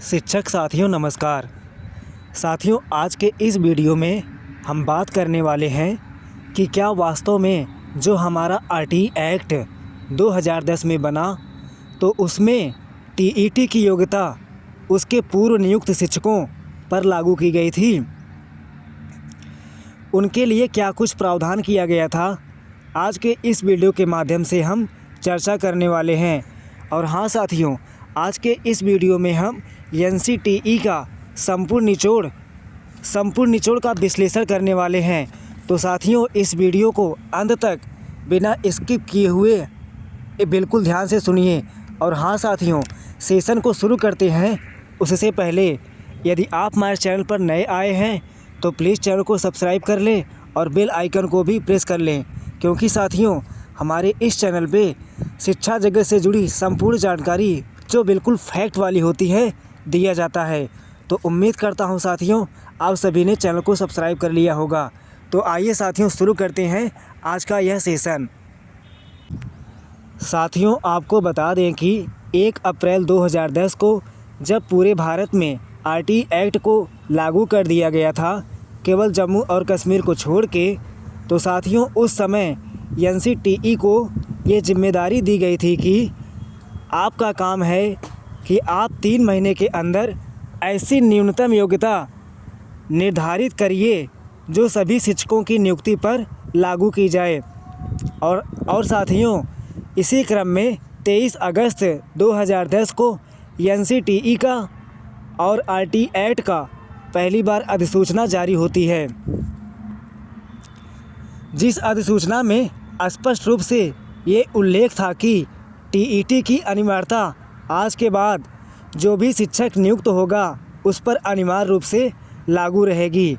शिक्षक साथियों नमस्कार। साथियों, आज के इस वीडियो में हम बात करने वाले हैं कि क्या वास्तव में जो हमारा आरटी एक्ट 2010 में बना तो उसमें टीईटी की योग्यता उसके पूर्व नियुक्त शिक्षकों पर लागू की गई थी। उनके लिए क्या कुछ प्रावधान किया गया था, आज के इस वीडियो के माध्यम से हम चर्चा करने वाले हैं। और हाँ साथियों, आज के इस वीडियो में हम एनसीटीई का संपूर्ण निचोड़ का विश्लेषण करने वाले हैं। तो साथियों, इस वीडियो को अंत तक बिना स्किप किए हुए बिल्कुल ध्यान से सुनिए। और हाँ साथियों, सेशन को शुरू करते हैं उससे पहले यदि आप हमारे चैनल पर नए आए हैं तो प्लीज़ चैनल को सब्सक्राइब कर लें और बेल आइकन को भी प्रेस कर लें, क्योंकि साथियों हमारे इस चैनल पे शिक्षा जगत से जुड़ी संपूर्ण जानकारी जो बिल्कुल फैक्ट वाली होती है दिया जाता है। तो उम्मीद करता हूँ साथियों आप सभी ने चैनल को सब्सक्राइब कर लिया होगा। तो आइए साथियों शुरू करते हैं आज का यह सेशन। साथियों, आपको बता दें कि 1 अप्रैल 2010 को जब पूरे भारत में आरटी एक्ट को लागू कर दिया गया था, केवल जम्मू और कश्मीर को छोड़ के, तो साथियों उस समय एनसीटीई को ये जिम्मेदारी दी गई थी कि आपका काम है कि आप 3 महीने के अंदर ऐसी न्यूनतम योग्यता निर्धारित करिए जो सभी शिक्षकों की नियुक्ति पर लागू की जाए। और साथियों इसी क्रम में 23 अगस्त 2010 को एनसीटीई का और आरटी एक्ट का पहली बार अधिसूचना जारी होती है, जिस अधिसूचना में स्पष्ट रूप से ये उल्लेख था कि टीईटी की अनिवार्यता आज के बाद जो भी शिक्षक नियुक्त होगा उस पर अनिवार्य रूप से लागू रहेगी।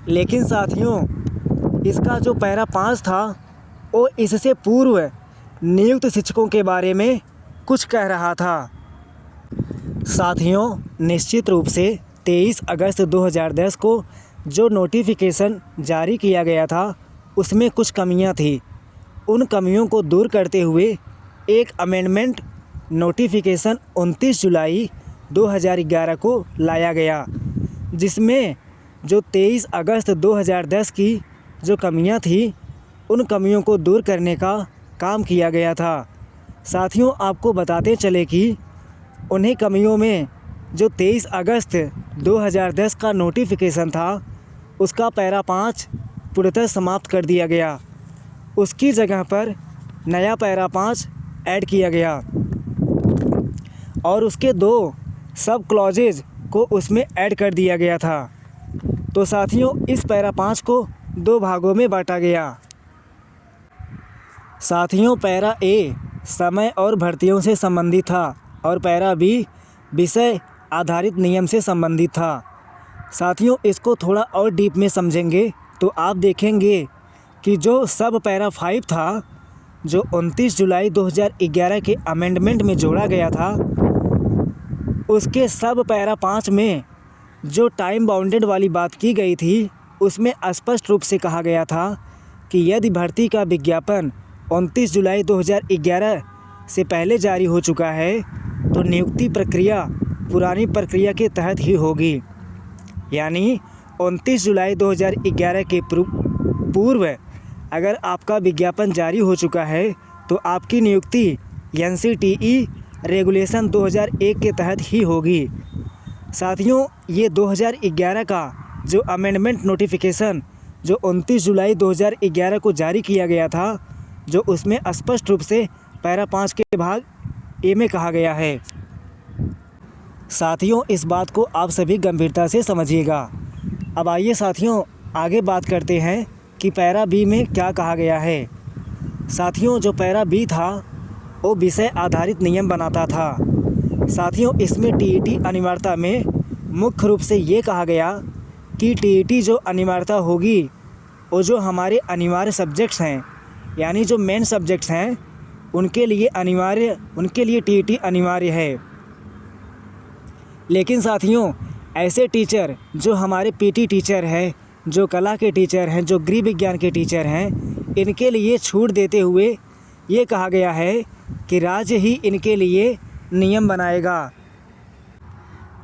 लेकिन साथियों इसका जो पैरा 5 था वो इससे पूर्व नियुक्त शिक्षकों के बारे में कुछ कह रहा था। साथियों निश्चित रूप से 23 अगस्त 2010 को जो नोटिफिकेशन जारी किया गया था उसमें कुछ कमियां थी। उन कमियों को दूर करते हुए एक अमेंडमेंट नोटिफिकेशन 29 जुलाई 2011 को लाया गया, जिसमें जो 23 अगस्त 2010 की जो कमियां थी उन कमियों को दूर करने का काम किया गया था। साथियों आपको बताते चले कि उन्हीं कमियों में जो 23 अगस्त 2010 का नोटिफिकेशन था उसका पैरा 5 पूर्णतः समाप्त कर दिया गया। उसकी जगह पर नया पैरा 5 ऐड किया गया और उसके 2 सब क्लॉजेज को उसमें ऐड कर दिया गया था। तो साथियों इस पैरा 5 को 2 भागों में बांटा गया। साथियों पैरा ए समय और भर्तियों से संबंधित था और पैरा बी विषय आधारित नियम से संबंधित था। साथियों इसको थोड़ा और डीप में समझेंगे तो आप देखेंगे कि जो सब पैरा 5 था जो 29 जुलाई 2011 के अमेंडमेंट में जोड़ा गया था, उसके सब पैरा 5 में जो टाइम बाउंडेड वाली बात की गई थी उसमें स्पष्ट रूप से कहा गया था कि यदि भर्ती का विज्ञापन 29 जुलाई 2011 से पहले जारी हो चुका है तो नियुक्ति प्रक्रिया पुरानी प्रक्रिया के तहत ही होगी। यानी 29 जुलाई 2011 के पूर्व अगर आपका विज्ञापन जारी हो चुका है तो आपकी नियुक्ति एनसीटीई रेगुलेशन 2001 के तहत ही होगी। साथियों ये 2011 का जो अमेंडमेंट नोटिफिकेशन जो 29 जुलाई 2011 को जारी किया गया था, जो उसमें स्पष्ट रूप से पैरा 5 के भाग ए में कहा गया है। साथियों इस बात को आप सभी गंभीरता से समझिएगा। अब आइए साथियों आगे बात करते हैं कि पैरा बी में क्या कहा गया है। साथियों जो पैरा बी था वो विषय आधारित नियम बनाता था। साथियों इसमें टीईटी अनिवार्यता में मुख्य रूप से ये कहा गया कि टीईटी जो अनिवार्यता होगी वो जो हमारे अनिवार्य सब्जेक्ट्स हैं, यानी जो मेन सब्जेक्ट्स हैं उनके लिए टीईटी अनिवार्य है। लेकिन साथियों ऐसे टीचर जो हमारे पीटी टीचर हैं, जो कला के टीचर हैं, जो गृह विज्ञान के टीचर हैं, इनके लिए छूट देते हुए ये कहा गया है कि राज्य ही इनके लिए नियम बनाएगा।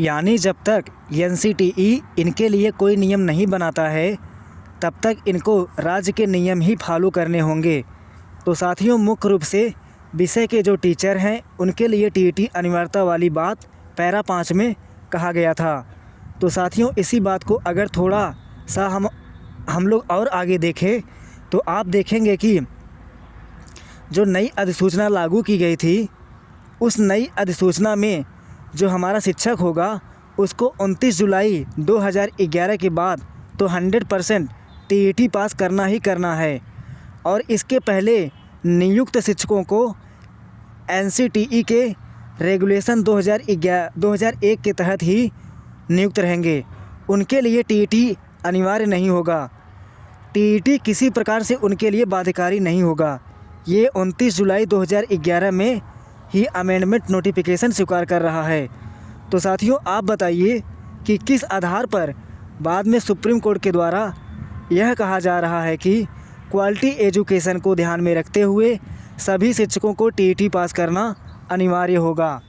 यानी जब तक एनसीटीई इनके लिए कोई नियम नहीं बनाता है तब तक इनको राज्य के नियम ही फॉलो करने होंगे। तो साथियों, मुख्य रूप से विषय के जो टीचर हैं उनके लिए टीईटी अनिवार्यता वाली बात पैरा 5 में कहा गया था। तो साथियों, इसी बात को अगर थोड़ा सा हम लोग और आगे देखें तो आप देखेंगे कि जो नई अधिसूचना लागू की गई थी, उस नई अधिसूचना में जो हमारा शिक्षक होगा उसको 29 जुलाई 2011 के बाद तो 100% टीईटी पास करना ही करना है। और इसके पहले नियुक्त शिक्षकों को एनसीटीई के रेगुलेशन 2001 के तहत ही नियुक्त रहेंगे। उनके लिए टीईटी अनिवार्य नहीं होगा। टीईटी किसी प्रकार से उनके लिए बाध्यकारी नहीं होगा। ये 29 जुलाई 2011 में ही अमेंडमेंट नोटिफिकेशन स्वीकार कर रहा है। तो साथियों, आप बताइए कि किस आधार पर बाद में सुप्रीम कोर्ट के द्वारा यह कहा जा रहा है कि क्वालिटी एजुकेशन को ध्यान में रखते हुए सभी शिक्षकों को टीईटी पास करना अनिवार्य होगा।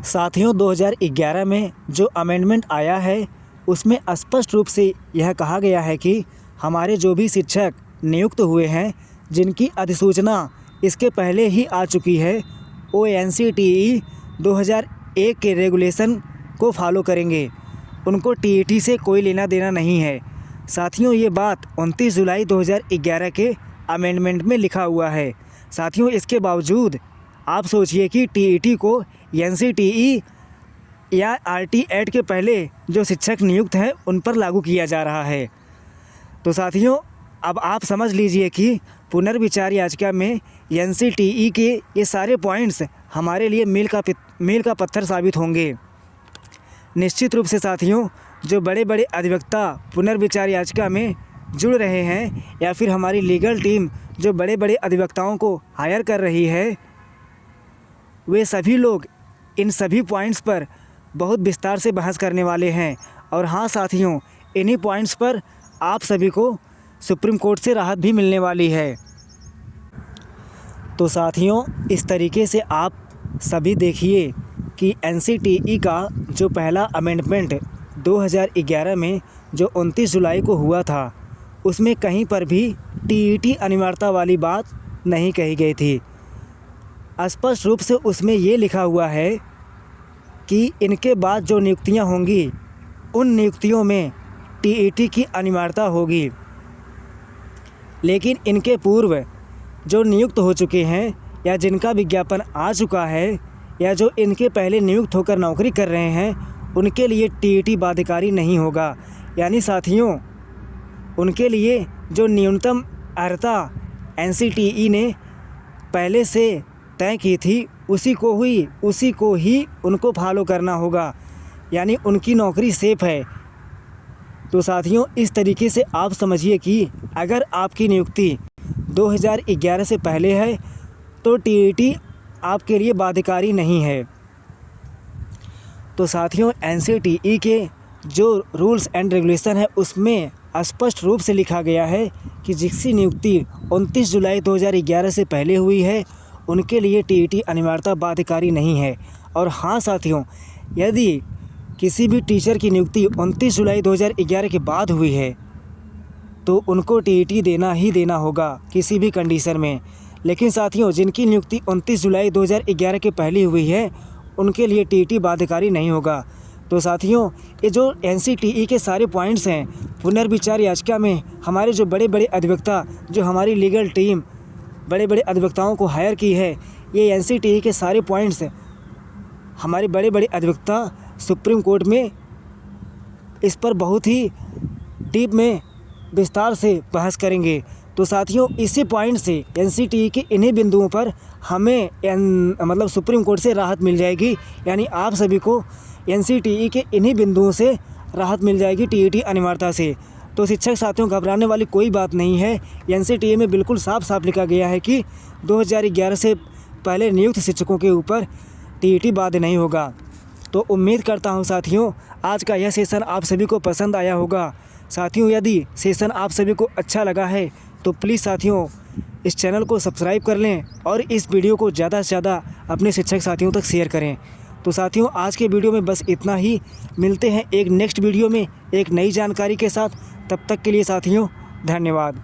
साथियों, 2011 में जो अमेंडमेंट आया है उसमें स्पष्ट रूप से यह कहा गया है कि हमारे जो भी शिक्षक नियुक्त हुए हैं जिनकी अधिसूचना इसके पहले ही आ चुकी है, वो एनसीटीई 2001 के रेगुलेशन को फॉलो करेंगे। उनको टीईटी से कोई लेना देना नहीं है। साथियों, ये बात 29 जुलाई 2011 के अमेंडमेंट में लिखा हुआ है। साथियों, इसके बावजूद आप सोचिए कि टीईटी को एनसीटीई या आरटी एक्ट के पहले जो शिक्षक नियुक्त हैं उन पर लागू किया जा रहा है। तो साथियों, अब आप समझ लीजिए कि पुनर्विचार याचिका में एनसीटीई के ये सारे पॉइंट्स हमारे लिए मील का पत्थर साबित होंगे। निश्चित रूप से साथियों, जो बड़े बड़े अधिवक्ता पुनर्विचार याचिका में जुड़ रहे हैं या फिर हमारी लीगल टीम जो बड़े बड़े अधिवक्ताओं को हायर कर रही है, वे सभी लोग इन सभी पॉइंट्स पर बहुत विस्तार से बहस करने वाले हैं। और हाँ साथियों, इन्हीं पॉइंट्स पर आप सभी को सुप्रीम कोर्ट से राहत भी मिलने वाली है। तो साथियों, इस तरीके से आप सभी देखिए कि एनसीटीई का जो पहला अमेंडमेंट 2011 में जो 29 जुलाई को हुआ था, उसमें कहीं पर भी टीईटी अनिवार्यता वाली बात नहीं कही गई थी। स्पष्ट रूप से उसमें ये लिखा हुआ है कि इनके बाद जो नियुक्तियां होंगी उन नियुक्तियों में टीईटी की अनिवार्यता होगी। लेकिन इनके पूर्व जो नियुक्त हो चुके हैं या जिनका विज्ञापन आ चुका है या जो इनके पहले नियुक्त होकर नौकरी कर रहे हैं, उनके लिए टीईटी बाध्यकारी नहीं होगा। यानी साथियों, उनके लिए जो न्यूनतम अर्हता एनसीटीई ने पहले से तय की थी उसी को ही उनको फॉलो करना होगा। यानी उनकी नौकरी सेफ है। तो साथियों, इस तरीके से आप समझिए कि अगर आपकी नियुक्ति 2011 से पहले है तो टीईटी आपके लिए बाध्यकारी नहीं है। तो साथियों, एनसीटीई के जो रूल्स एंड रेगुलेशन है उसमें स्पष्ट रूप से लिखा गया है कि जिसकी नियुक्ति 29 जुलाई 2011 से पहले हुई है उनके लिए टीईटी अनिवार्यता बाध्यकारी नहीं है। और हाँ साथियों, यदि किसी भी टीचर की नियुक्ति 29 जुलाई 2011 के बाद हुई है तो उनको टीईटी देना ही देना होगा किसी भी कंडीशन में। लेकिन साथियों, जिनकी नियुक्ति 29 जुलाई 2011 के पहले हुई है उनके लिए टीईटी बाध्यकारी नहीं होगा। तो साथियों, ये जो एनसीटीई के सारे पॉइंट्स हैं पुनर्विचार याचिका में हमारे जो बड़े बड़े अधिवक्ता, जो हमारी लीगल टीम बड़े बड़े अधिवक्ताओं को हायर की है, ये एनसीटीई के सारे पॉइंट्स हमारे बड़े बड़े अधिवक्ता सुप्रीम कोर्ट में इस पर बहुत ही डीप में विस्तार से बहस करेंगे। तो साथियों, इसी पॉइंट से एनसीटीई के इन्हीं बिंदुओं पर हमें मतलब सुप्रीम कोर्ट से राहत मिल जाएगी। यानी आप सभी को एनसीटीई के इन्हीं बिंदुओं से राहत मिल जाएगी टीईटी अनिवार्यता से। तो शिक्षक साथियों, घबराने वाली कोई बात नहीं है। एनसीटीई में बिल्कुल साफ साफ लिखा गया है कि 2011 से पहले नियुक्त शिक्षकों के ऊपर टीईटी बाध्य नहीं होगा। तो उम्मीद करता हूं साथियों, आज का यह सेशन आप सभी को पसंद आया होगा। साथियों, यदि सेशन आप सभी को अच्छा लगा है तो प्लीज़ साथियों इस चैनल को सब्सक्राइब कर लें और इस वीडियो को ज़्यादा से ज़्यादा अपने शिक्षक साथियों तक शेयर करें। तो साथियों आज के वीडियो में बस इतना ही। मिलते हैं एक नेक्स्ट वीडियो में एक नई जानकारी के साथ। तब तक के लिए साथियों धन्यवाद।